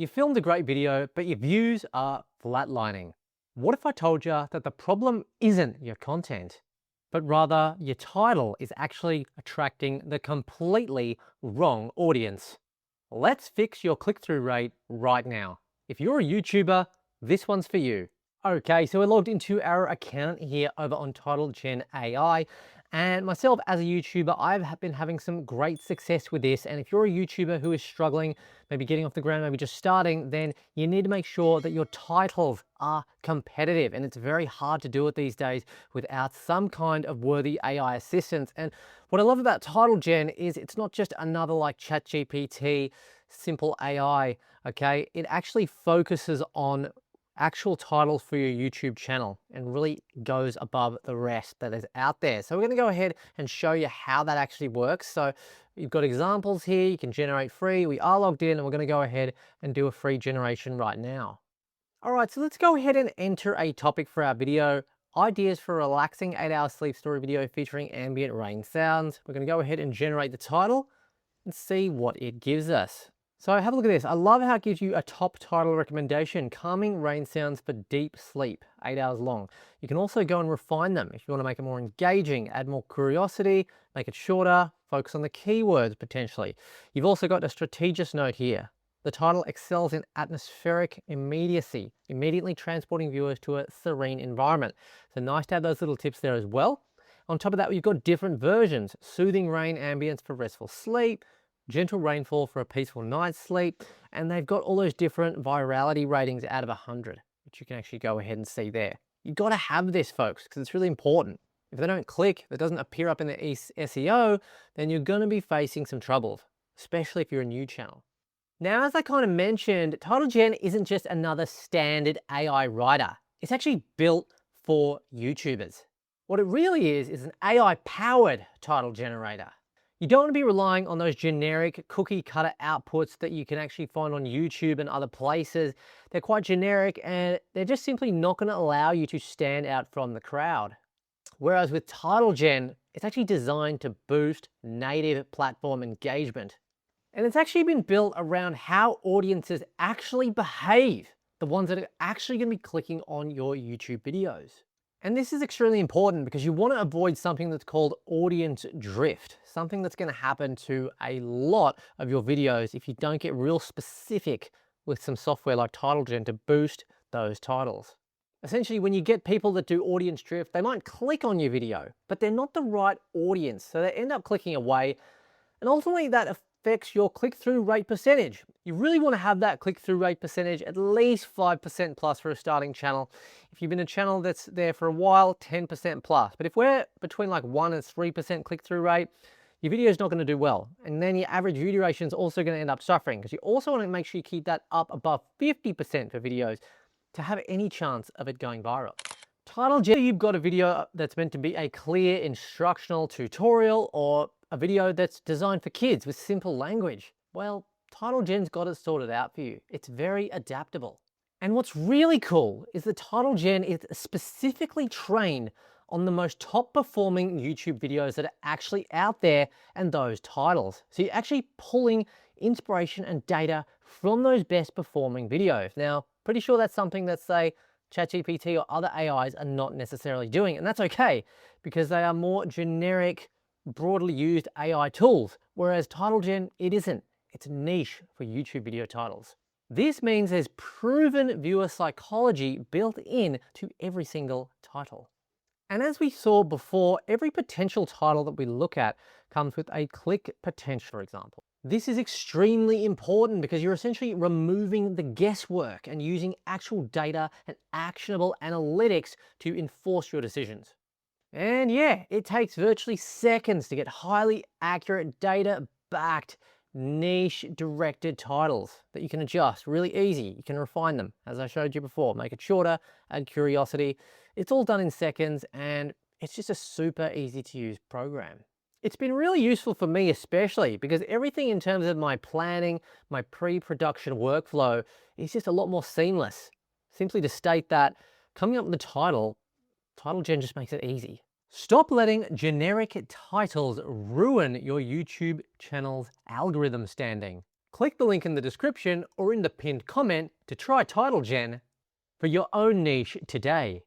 You filmed a great video, but your views are flatlining. What if I told you that the problem isn't your content, but rather your title is actually attracting the completely wrong audience? Let's fix your click-through rate right now. If you're a YouTuber, this one's for you. Okay, so we're logged into our account here over on Title Gen AI. And myself as a YouTuber, I've been having some great success with this. And if you're a YouTuber who is struggling, maybe getting off the ground, maybe just starting, then you need to make sure that your titles are competitive. And it's very hard to do it these days without some kind of worthy AI assistance. And what I love about Title Gen is it's not just another like ChatGPT, simple AI, okay? It actually focuses on actual titles for your YouTube channel and really goes above the rest that is out there. So we're going to go ahead and show you how that actually works. So you've got examples here, you can generate free. We are logged in and we're going to go ahead and do a free generation right now. All right, so let's go ahead and enter a topic for our video. Ideas for a relaxing 8-hour sleep story video featuring ambient rain sounds. We're going to go ahead and generate the title and see what it gives us. So have a look at this. I love how it gives you a top title recommendation, calming rain sounds for deep sleep, 8 hours long. You can also go and refine them if you want to make it more engaging, add more curiosity, make it shorter, focus on the keywords potentially. You've also got a strategist note here. The title excels in atmospheric immediacy, immediately transporting viewers to a serene environment. So nice to have those little tips there as well. On top of that, we've got different versions, soothing rain ambience for restful sleep, gentle rainfall for a peaceful night's sleep, and they've got all those different virality ratings out of 100, which you can actually go ahead and see there. You've got to have this, folks, because it's really important. If they don't click, if it doesn't appear up in the SEO, then you're going to be facing some trouble, especially if you're a new channel. Now, as I kind of mentioned, Title Gen isn't just another standard AI writer. It's actually built for YouTubers. What it really is an AI-powered title generator. You don't want to be relying on those generic cookie cutter outputs that you can actually find on YouTube and other places. They're quite generic and they're just simply not going to allow you to stand out from the crowd. Whereas with Title Gen, it's actually designed to boost native platform engagement. And it's actually been built around how audiences actually behave, the ones that are actually going to be clicking on your YouTube videos. And this is extremely important because you want to avoid something that's called audience drift, something that's going to happen to a lot of your videos if you don't get real specific with some software like Title Gen to boost those titles. Essentially, when you get people that do audience drift, they might click on your video, but they're not the right audience, so they end up clicking away, and ultimately that affects your click-through rate percentage. You really want to have that click-through rate percentage at least 5% plus for a starting channel. If you've been a channel that's there for a while, 10% plus. But if we're between like 1 and 3% click-through rate, your video is not going to do well. And then your average view duration is also going to end up suffering because you also want to make sure you keep that up above 50% for videos to have any chance of it going viral. Title Gen, you've got a video that's meant to be a clear instructional tutorial or a video that's designed for kids with simple language. Well, Title Gen's got it sorted out for you. It's very adaptable. And what's really cool is the Title Gen is specifically trained on the most top performing YouTube videos that are actually out there and those titles. So you're actually pulling inspiration and data from those best performing videos. Now, pretty sure that's something that say ChatGPT or other AIs are not necessarily doing, and that's okay because they are more generic, broadly used AI tools, whereas Title Gen, it isn't. It's niche for YouTube video titles. This means there's proven viewer psychology built in to every single title. And as we saw before, every potential title that we look at comes with a click potential, for example. This is extremely important because you're essentially removing the guesswork and using actual data and actionable analytics to enforce your decisions. And yeah, it takes virtually seconds to get highly accurate data-backed, niche-directed titles that you can adjust really easy. You can refine them, as I showed you before, make it shorter, add curiosity. It's all done in seconds, and it's just a super easy to use program. It's been really useful for me especially because everything in terms of my planning, my pre-production workflow is just a lot more seamless. Simply to state that coming up with the Title Gen just makes it easy. Stop letting generic titles ruin your YouTube channel's algorithm standing. click the link in the description or in the pinned comment to try Title Gen for your own niche today.